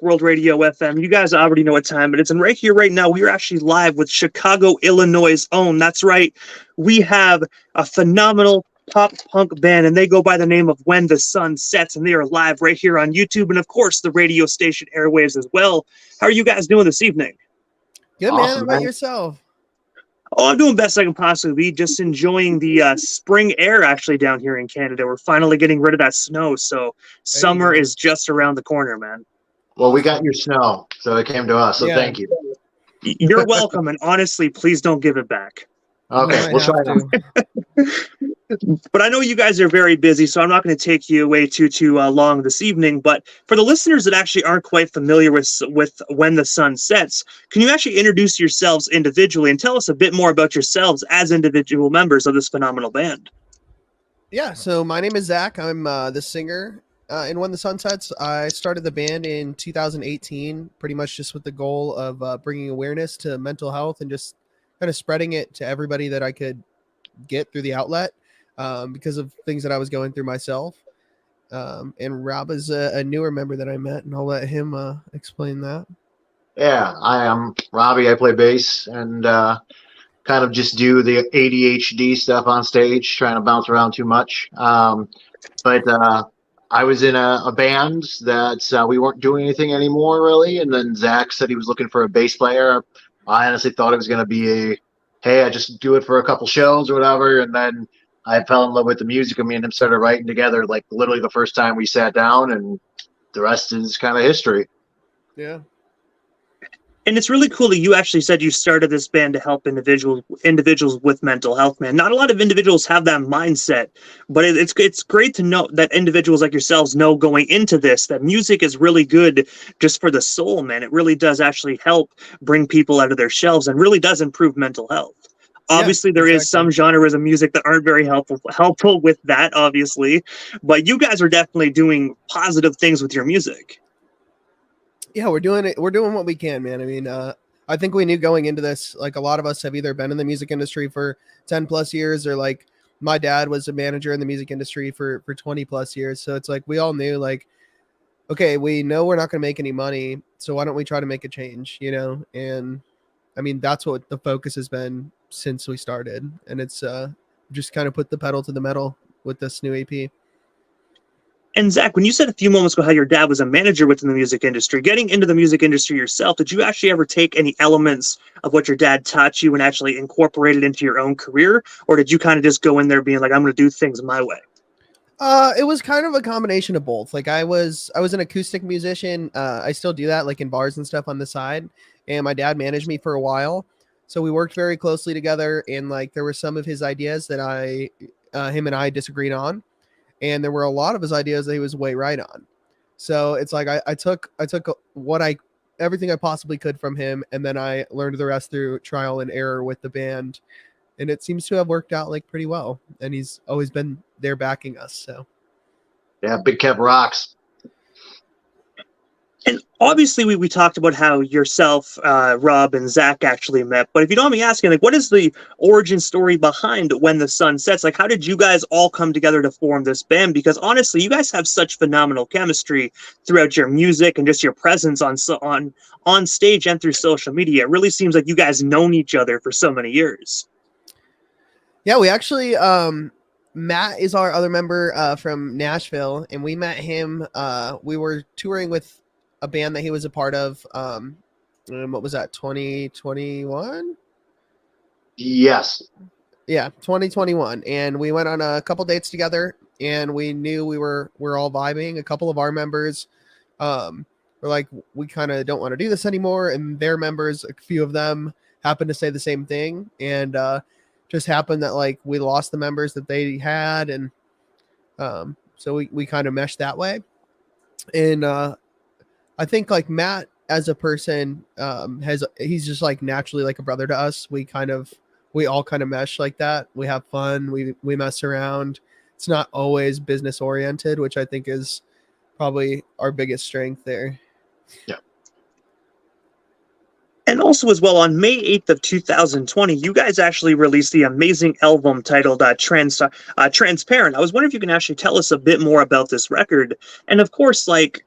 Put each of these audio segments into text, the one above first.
World Radio FM. You guys already know what time it is. And right here, right now, we are actually live with Chicago, Illinois' own. That's right. We have a phenomenal pop punk band, and they go by the name of When the Sun Sets, and they are live right here on YouTube and, of course, the radio station airwaves as well. How are you guys doing this evening? Good, man. Awesome, How about man. yourself? Oh, I'm doing best I can possibly be. Just enjoying the spring air actually down here in Canada. We're finally getting rid of that snow, so summer go. is just around the corner, man. Well, we got your snow, so it came to us. So Yeah. thank you. You're welcome, and honestly, please don't give it back. Okay, we'll try that. But I know you guys are very busy, so I'm not going to take you away too long this evening. But for the listeners that actually aren't quite familiar with When the Sun Sets, can you actually introduce yourselves individually and tell us a bit more about yourselves as individual members of this phenomenal band? Yeah, so my name is Zach. I'm the singer in When the Sun Sets. I started the band in 2018, pretty much just with the goal of bringing awareness to mental health and just kind of spreading it to everybody that I could get through the outlet because of things that I was going through myself. And Rob is a newer member that I met, and I'll let him explain that. Yeah, I am Robbie. I play bass and kind of just do the ADHD stuff on stage, trying to bounce around too much. But I was in a band that we weren't doing anything anymore, really. And then Zach said he was looking for a bass player. I honestly thought it was going to be hey, I just do it for a couple shows or whatever. And then I fell in love with the music, and me and him started writing together, like literally the first time we sat down, and the rest is kind of history. Yeah. And it's really cool that you actually said you started this band to help individuals with mental health, man. Not a lot of individuals have that mindset, but it's great to know that individuals like yourselves know going into this that music is really good just for the soul, man. It really does actually help bring people out of their shelves and really does improve mental health. Obviously, there is some genres of music that aren't very helpful with that, obviously, but you guys are definitely doing positive things with your music. Yeah, we're doing it. We're doing what we can, man. I mean, I think we knew going into this, like a lot of us have either been in the music industry for 10 plus years, or like my dad was a manager in the music industry for 20 plus years. So it's like, we all knew like, okay, we know we're not going to make any money. So why don't we try to make a change, you know? And I mean, that's what the focus has been since we started. And it's just kind of put the pedal to the metal with this new EP. And Zach, when you said a few moments ago how your dad was a manager within the music industry, getting into the music industry yourself, did you actually ever take any elements of what your dad taught you and actually incorporate it into your own career? Or did you kind of just go in there being like, I'm going to do things my way? It was kind of a combination of both. Like I was an acoustic musician. I still do that like in bars and stuff on the side. And my dad managed me for a while. So we worked very closely together. And like there were some of his ideas that him and I disagreed on. And there were a lot of his ideas that he was way right on. So it's like I took everything I possibly could from him, and then I learned the rest through trial and error with the band. And it seems to have worked out like pretty well. And he's always been there backing us. So yeah, Big Kev rocks. And obviously, we talked about how yourself, Rob, and Zach actually met. But if you don't mind me asking, like, what is the origin story behind When the Sun Sets? Like, how did you guys all come together to form this band? Because honestly, you guys have such phenomenal chemistry throughout your music and just your presence on stage and through social media. It really seems like you guys known each other for so many years. Yeah, we actually Matt is our other member from Nashville, and we met him. We were touring with a band that he was a part of. What was that, 2021? Yes. Yeah, 2021. And we went on a couple dates together, and we knew we're all vibing. A couple of our members were like, we kind of don't want to do this anymore. And their members, a few of them happened to say the same thing. And just happened that like we lost the members that they had. And so we kind of meshed that way. And I think like Matt as a person he's just like naturally like a brother to us. We all kind of mesh like that. We have fun. We mess around. It's not always business oriented, which I think is probably our biggest strength there. Yeah. And also as well, on May 8th of 2020, you guys actually released the amazing album titled Transparent. I was wondering if you can actually tell us a bit more about this record. And of course, like,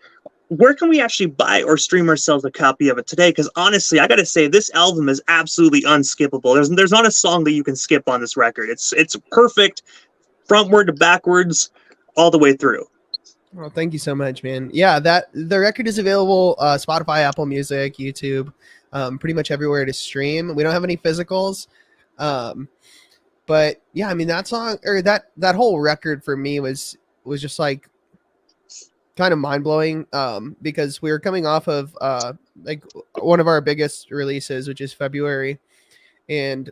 where can we actually buy or stream ourselves a copy of it today? Because honestly, I gotta say, this album is absolutely unskippable. There's not a song that you can skip on this record. It's perfect, frontward to backwards, all the way through. Well, thank you so much, man. Yeah, that the record is available Spotify, Apple Music, YouTube, pretty much everywhere to stream. We don't have any physicals, but yeah, I mean that song or that whole record for me was just like kind of mind blowing because we were coming off of like one of our biggest releases, which is February, and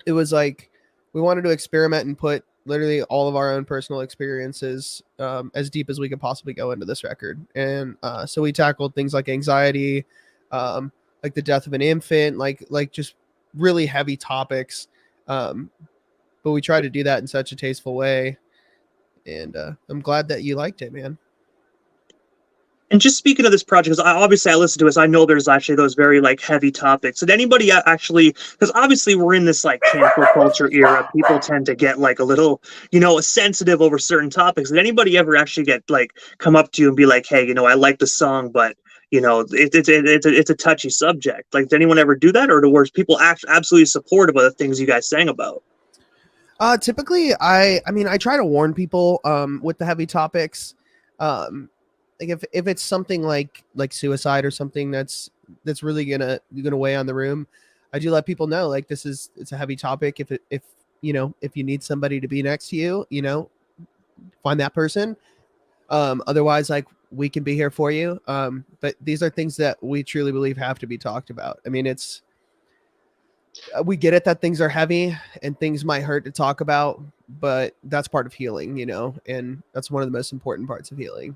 it was like we wanted to experiment and put literally all of our own personal experiences as deep as we could possibly go into this record. And so we tackled things like anxiety, like the death of an infant, like just really heavy topics. But we tried to do that in such a tasteful way. And I'm glad that you liked it, man. And just speaking of this project, because I listened to it, so I know there's actually those very like heavy topics. Did anybody actually? Because obviously we're in this like cancel culture era. People tend to get like a little, sensitive over certain topics. Did anybody ever actually get like come up to you and be like, "Hey, I like the song, but it's a touchy subject." Like, did anyone ever do that, or were people absolutely supportive of the things you guys sang about? Typically, I mean, I try to warn people with the heavy topics. Like if it's something like suicide or something that's really gonna weigh on the room, I do let people know like it's a heavy topic. If you need somebody to be next to you, find that person. Otherwise, like we can be here for you. But these are things that we truly believe have to be talked about. I mean, we get it that things are heavy and things might hurt to talk about, but that's part of healing, and that's one of the most important parts of healing.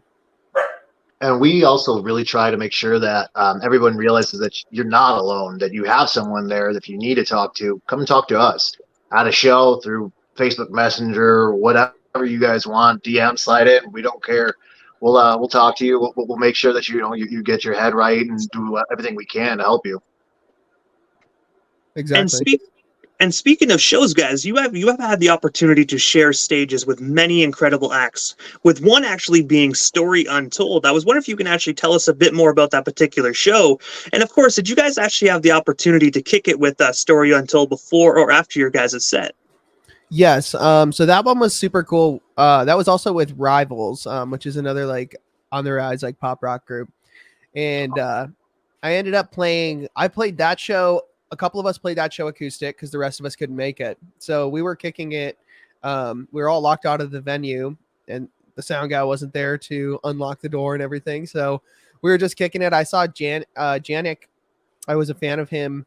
And we also really try to make sure that everyone realizes that you're not alone, that you have someone there that if you need to talk to, come and talk to us at a show, through Facebook Messenger, whatever you guys want, DM, slide it. We don't care. We'll talk to you. We'll make sure that you get your head right and do everything we can to help you. Exactly. And speaking of shows, guys, you have had the opportunity to share stages with many incredible acts, with one actually being Story Untold. I was wondering if you can actually tell us a bit more about that particular show. And of course, did you guys actually have the opportunity to kick it with Story Untold before or after your guys' set? Yes. So that one was super cool. That was also with Rivals, which is another like on the rise like pop rock group. And I ended up I played that show. A couple of us played that show acoustic because the rest of us couldn't make it. So we were kicking it. We were all locked out of the venue and the sound guy wasn't there to unlock the door and everything. So we were just kicking it. I saw Janik. I was a fan of him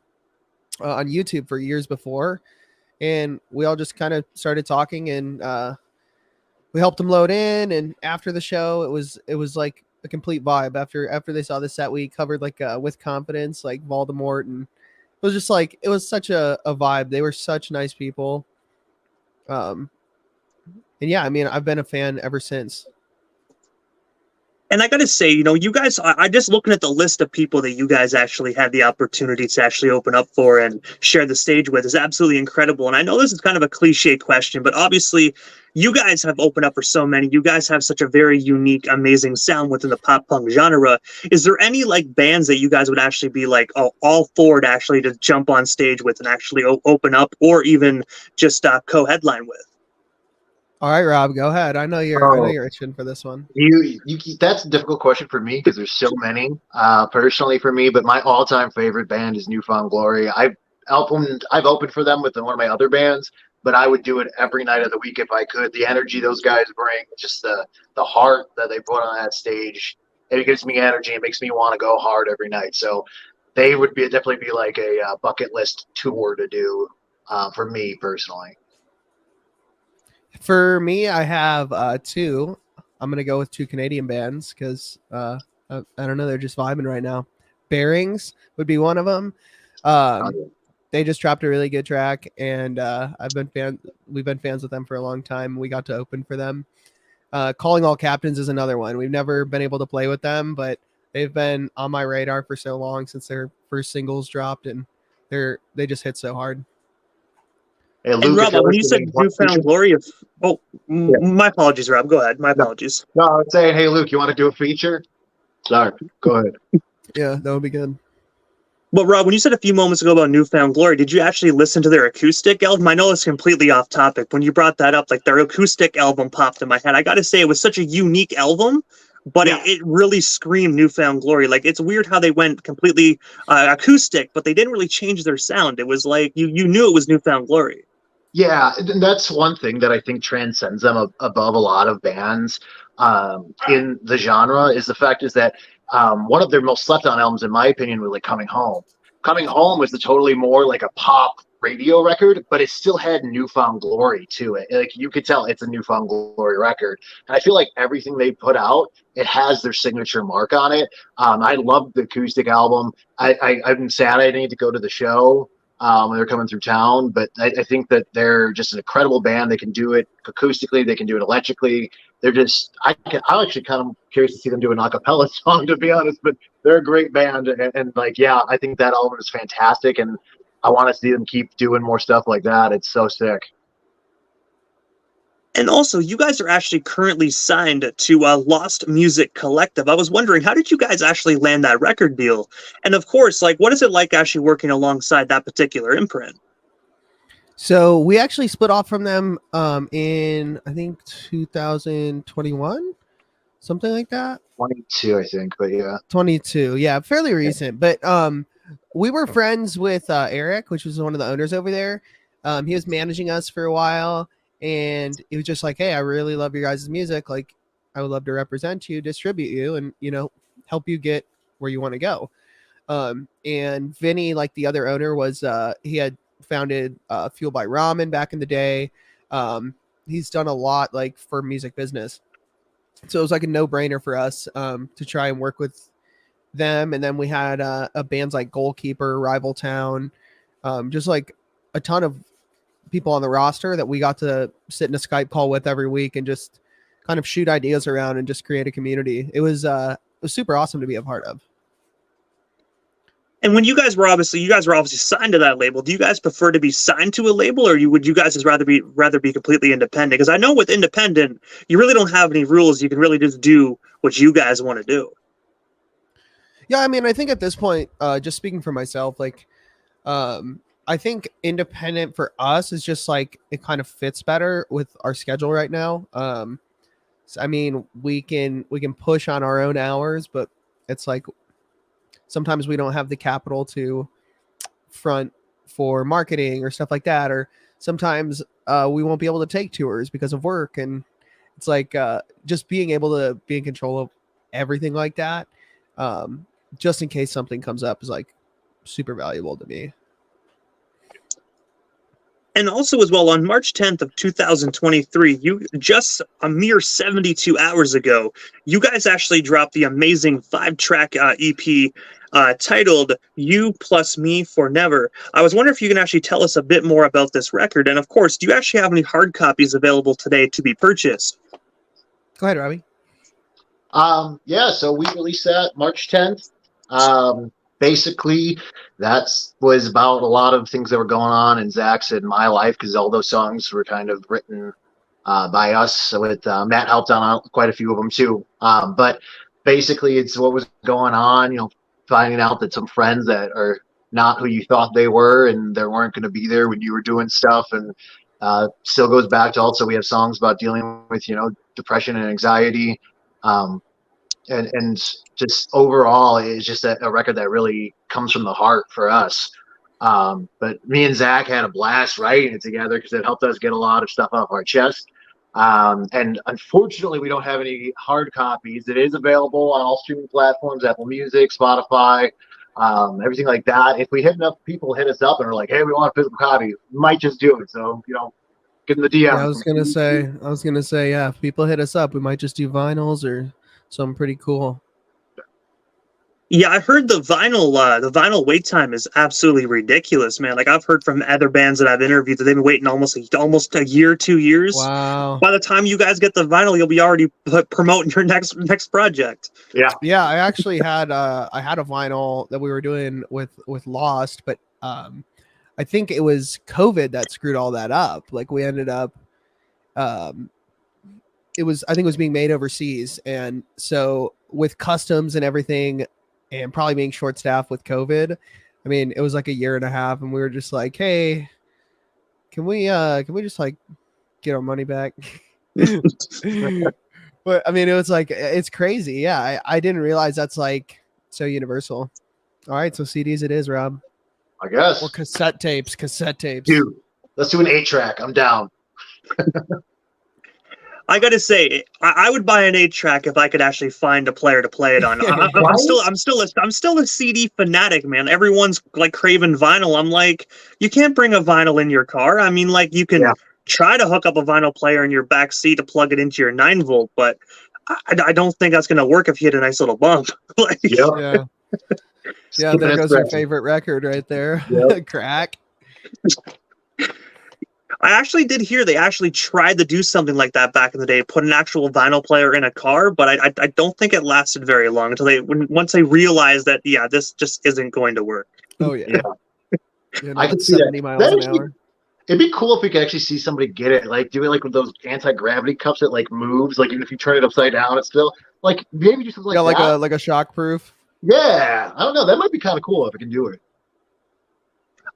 on YouTube for years before. And we all just kind of started talking and we helped him load in. And after the show, it was like a complete vibe. After they saw the set, we covered like With Confidence, like Voldemort, and it was just like, it was such a vibe. They were such nice people. And yeah, I mean, I've been a fan ever since. And I got to say, you guys, I just looking at the list of people that you guys actually had the opportunity to actually open up for and share the stage with is absolutely incredible. And I know this is kind of a cliche question, but obviously you guys have opened up for so many. You guys have such a very unique, amazing sound within the pop punk genre. Is there any like bands that you guys would actually be like all for to jump on stage with and actually open up or even just co-headline with? All right, Rob, go ahead. I know you're itching for this one. That's a difficult question for me because there's so many. Personally, for me, but my all-time favorite band is New Found Glory. I've opened for them with one of my other bands, but I would do it every night of the week if I could. The energy those guys bring, just the heart that they put on that stage, it gives me energy. It makes me want to go hard every night. So they would definitely be like a bucket list tour to do for me personally. For me, I have two. I'm gonna go with two Canadian bands because I don't know, they're just vibing right now. Bearings would be one of them. They just dropped a really good track, and we've been fans with them for a long time. We got to open for them. Calling All Captains is another one. We've never been able to play with them, but they've been on my radar for so long since their first singles dropped, and they just hit so hard. Hey, Luke, and Rob, when you said New Found Glory, my apologies, Rob. Go ahead. My apologies. No, I was saying, hey, Luke, you want to do a feature? Sorry, go ahead. Yeah, that would be good. But Rob, when you said a few moments ago about Newfound Glory, did you actually listen to their acoustic album? I know it's completely off topic. When you brought that up, like their acoustic album popped in my head. I got to say, it was such a unique album, but Yeah. it really screamed Newfound Glory. Like it's weird how they went completely acoustic, but they didn't really change their sound. It was like you knew it was Newfound Glory. Yeah, and that's one thing that I think transcends them above a lot of bands in the genre is the fact is that one of their most slept on albums, in my opinion, was like Coming Home. Coming Home was the totally more like a pop radio record, but it still had Newfound Glory to it. Like you could tell it's a Newfound Glory record. And I feel like everything they put out, it has their signature mark on it. I love the acoustic album. I'm sad I didn't get to go to the show when they're coming through town. But I think that they're just an incredible band. They can do it acoustically. They can do it electrically. They're just, I'm actually kind of curious to see them do an a cappella song, to be honest, but they're a great band. And like, yeah, I think that album is fantastic. And I want to see them keep doing more stuff like that. It's so sick. And also, you guys are actually currently signed to Lost Music Collective. I was wondering, how did you guys actually land that record deal? And of course, like, what is it like actually working alongside that particular imprint? So we actually split off from them in I think 2021, something like that. 22, I think, but yeah. 22, yeah, fairly recent. But we were friends with Eric, which was one of the owners over there. He was managing us for a while, and it was just like, hey, I really love your guys' music. Like, I would love to represent you, distribute you, and help you get where you want to go. And Vinny, like the other owner, was he had founded Fuel by Ramen back in the day. He's done a lot like for music business, so it was like a no-brainer for us to try and work with them. And then we had bands like Goalkeeper, Rival Town, just like a ton of people on the roster that we got to sit in a Skype call with every week and just kind of shoot ideas around and just create a community. It was super awesome to be a part of. And when you guys were obviously signed to that label, do you guys prefer to be signed to a label, or would you guys just rather be completely independent? Because I know with independent, you really don't have any rules. You can really just do what you guys want to do. Yeah, I mean, I think at this point, just speaking for myself, like, I think independent for us is just like it kind of fits better with our schedule right now. So, I mean, we can push on our own hours, but it's like sometimes we don't have the capital to front for marketing or stuff like that, or sometimes we won't be able to take tours because of work. And it's like just being able to be in control of everything like that, just in case something comes up, is like super valuable to me. And also as well, on March 10th of 2023, you just a mere 72 hours ago, you guys actually dropped the amazing 5-track EP titled You Plus Me for Never. I was wondering if you can actually tell us a bit more about this record. And of course, do you actually have any hard copies available today to be purchased? Go ahead, Robbie. Yeah, so we released that March 10th. Basically, that was about a lot of things that were going on in Zach's and my life, because all those songs were kind of written by us. So with Matt helped on quite a few of them too. But basically, it's what was going on. Finding out that some friends that are not who you thought they were, and they weren't going to be there when you were doing stuff, and still goes back to also we have songs about dealing with depression and anxiety. And just overall, it's just a record that really comes from the heart for us. But me and Zach had a blast writing it together because it helped us get a lot of stuff off our chest. And unfortunately, we don't have any hard copies. It is available on all streaming platforms, Apple Music, Spotify, everything like that. If we hit enough people hit us up and are like, hey, we want a physical copy, we might just do it. So, get in the DM. Yeah, I was gonna say, yeah, if people hit us up, we might just do vinyls or something pretty cool. Yeah, I heard the vinyl wait time is absolutely ridiculous, man. Like I've heard from other bands that I've interviewed that they've been waiting almost a year, 2 years. Wow. By the time you guys get the vinyl, you'll be already promoting your next project. Yeah. I actually had a vinyl that we were doing with Lost, but I think it was COVID that screwed all that up. Like we ended up I think it was being made overseas, and so with customs and everything, and probably being short staffed with COVID, I mean, it was like a year and a half, and we were just like, hey, can we just like get our money back? But I mean, it was like, it's crazy. Yeah, I didn't realize that's like so universal. All right, so CDs it is, Rob. I guess. Or cassette tapes. Dude, let's do an 8-track. I'm down. I gotta say, I would buy an 8-track if I could actually find a player to play it on. I'm still a CD fanatic, man. Everyone's like craving vinyl. I'm like, you can't bring a vinyl in your car. I mean, like you can try to hook up a vinyl player in your back seat to plug it into your 9-volt, but I don't think that's gonna work if you hit a nice little bump. Like, Yeah. Yeah, there goes your favorite record right there. Yep. Crack. I actually did hear they actually tried to do something like that back in the day, put an actual vinyl player in a car, but I don't think it lasted very long until once they realized that, this just isn't going to work. Oh, yeah. I could see 70 miles an hour. It'd be cool if we could actually see somebody get it, like do it like with those anti-gravity cups that like moves, like even if you turn it upside down, it's still like maybe just like like a shock proof. Yeah, I don't know. That might be kind of cool if I can do it.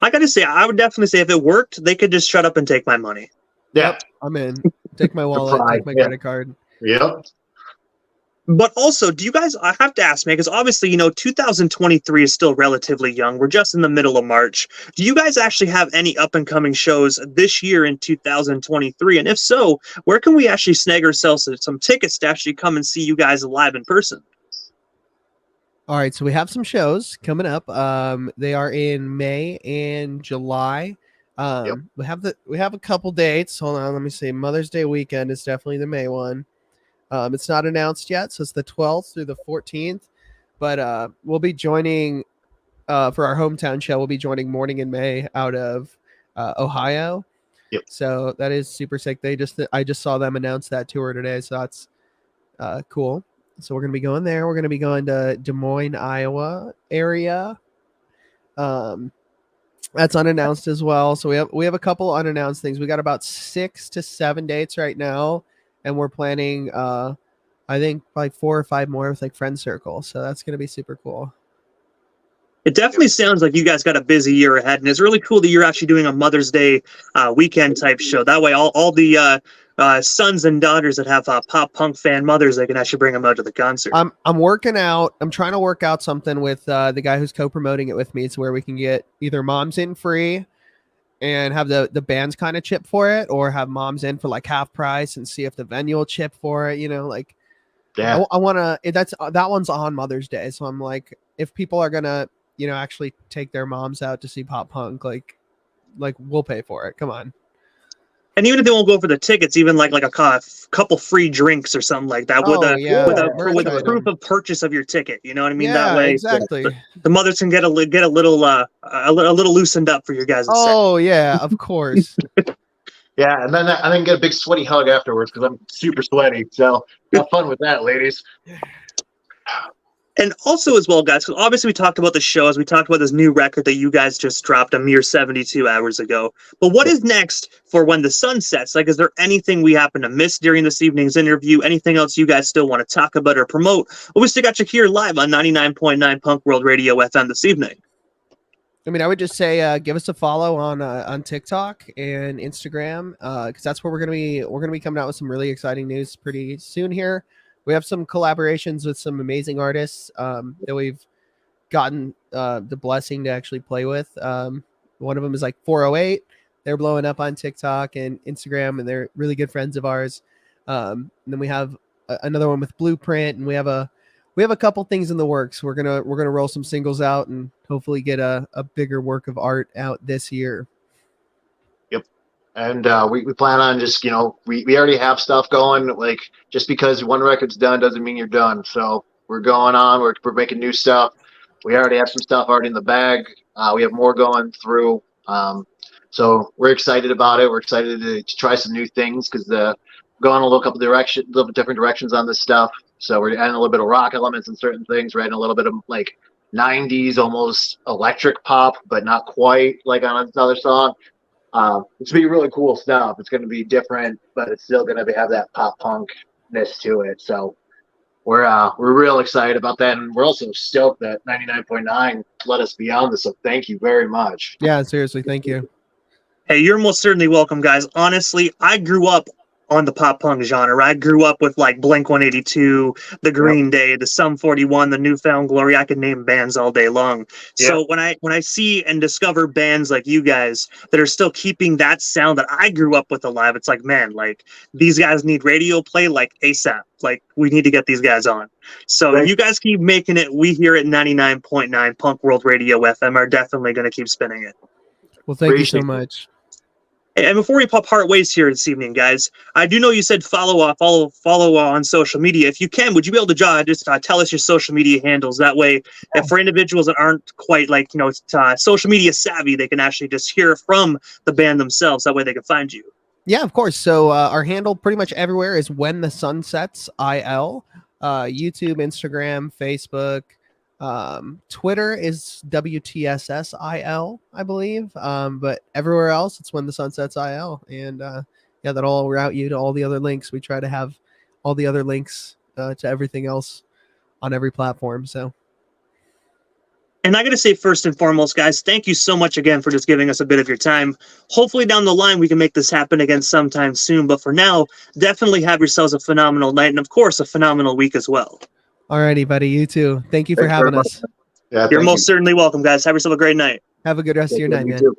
I gotta say, I would definitely say if it worked, they could just shut up and take my money. Yeah, I'm in. Take my wallet, take my credit card. Yep. But also, do you guys, I have to ask, man, because obviously, 2023 is still relatively young. We're just in the middle of March. Do you guys actually have any up-and-coming shows this year in 2023? And if so, where can we actually snag ourselves some tickets to actually come and see you guys live in person? All right, so we have some shows coming up. They are in May and July. We have a couple dates. Hold on, let me see. Mother's Day weekend is definitely the May one. It's not announced yet, so it's the 12th through the 14th. But we'll be joining for our hometown show. We'll be joining Morning in May out of Ohio. Yep. So that is super sick. I just saw them announce that tour today, so that's cool. So we're going to be going there. We're going to be going to Des Moines, Iowa area. That's unannounced as well. So we have a couple unannounced things. We got about 6 to 7 dates right now, and we're planning I think probably 4 or 5 more with like Friend Circle. So that's going to be super cool. It definitely sounds like you guys got a busy year ahead, and it's really cool that you're actually doing a Mother's Day weekend type show. That way, all the sons and daughters that have pop punk fan mothers, they can actually bring them out to the concert. I'm working out. I'm trying to work out something with the guy who's co-promoting it with me, to where we can get either moms in free and have the bands kind of chip for it, or have moms in for like half price and see if the venue will chip for it. I want to. That one's on Mother's Day, so I'm like, if people are gonna actually take their moms out to see pop punk, like we'll pay for it. Come on. And even if they won't go for the tickets, even like a couple free drinks or something like that with a proof of purchase of your ticket. You know what I mean? Yeah, that way, exactly. The mothers can get a little loosened up for your guys. Yeah, of course. Yeah, and then get a big sweaty hug afterwards because I'm super sweaty. So have fun with that, ladies. And also as well, guys, because obviously we talked about the shows, we talked about this new record that you guys just dropped a mere 72 hours ago. But what is next for When the Sun Sets? Like, is there anything we happen to miss during this evening's interview? Anything else you guys still want to talk about or promote? Well, we still got you here live on 99.9 Punk World Radio FM this evening. I mean, I would just say give us a follow on TikTok and Instagram, because that's where we're gonna be coming out with some really exciting news pretty soon here. We have some collaborations with some amazing artists that we've gotten the blessing to actually play with. One of them is like 408. They're blowing up on TikTok and Instagram, and they're really good friends of ours. And then we have another one with Blueprint, and we have a couple things in the works. We're gonna roll some singles out and hopefully get a bigger work of art out this year. And we plan on just, we already have stuff going. Like, just because one record's done doesn't mean you're done. So we're going on. We're making new stuff. We already have some stuff already in the bag. We have more going through. So we're excited about it. We're excited to try some new things because going a little bit different directions on this stuff. So we're adding a little bit of rock elements and certain things. We're adding a little bit of like 90s almost electric pop, but not quite like on another song. It's going to be really cool stuff. It's going to be different, but it's still going to have that pop punk ness to it. So we're real excited about that, and we're also stoked that 99.9 let us be on this. So thank you very much. Yeah, seriously, thank you. Hey, you're most certainly welcome, guys. Honestly, I grew up on the pop punk genre. I grew up with like Blink 182, the Green Day, the Sum 41, the Newfound Glory. I could name bands all day long. So when I see and discover bands like you guys that are still keeping that sound that I grew up with alive, it's like, man, like these guys need radio play like ASAP. Like we need to get these guys on. So you guys keep making it. We here at 99.9 Punk World Radio FM are definitely going to keep spinning it. Well, thank you so much. And before we part ways here this evening, guys, I do know you said follow on social media. If you can, would you be able to just tell us your social media handles? That way, if for individuals that aren't quite like social media savvy, they can actually just hear from the band themselves. That way, they can find you. Yeah, of course. So our handle pretty much everywhere is When the Sun Sets IL. YouTube, Instagram, Facebook. Twitter is WTSSIL, I believe. But everywhere else, it's When the Sun Sets IL. And that'll route you to all the other links. We try to have all the other links to everything else on every platform. So. And I got to say, first and foremost, guys, thank you so much again for just giving us a bit of your time. Hopefully down the line, we can make this happen again sometime soon. But for now, definitely have yourselves a phenomenal night and, of course, a phenomenal week as well. Alrighty, buddy. You too. Thank you for having us. Yeah, You're most certainly welcome, guys. Have yourself a great night. Have a good rest of your night, man. Too.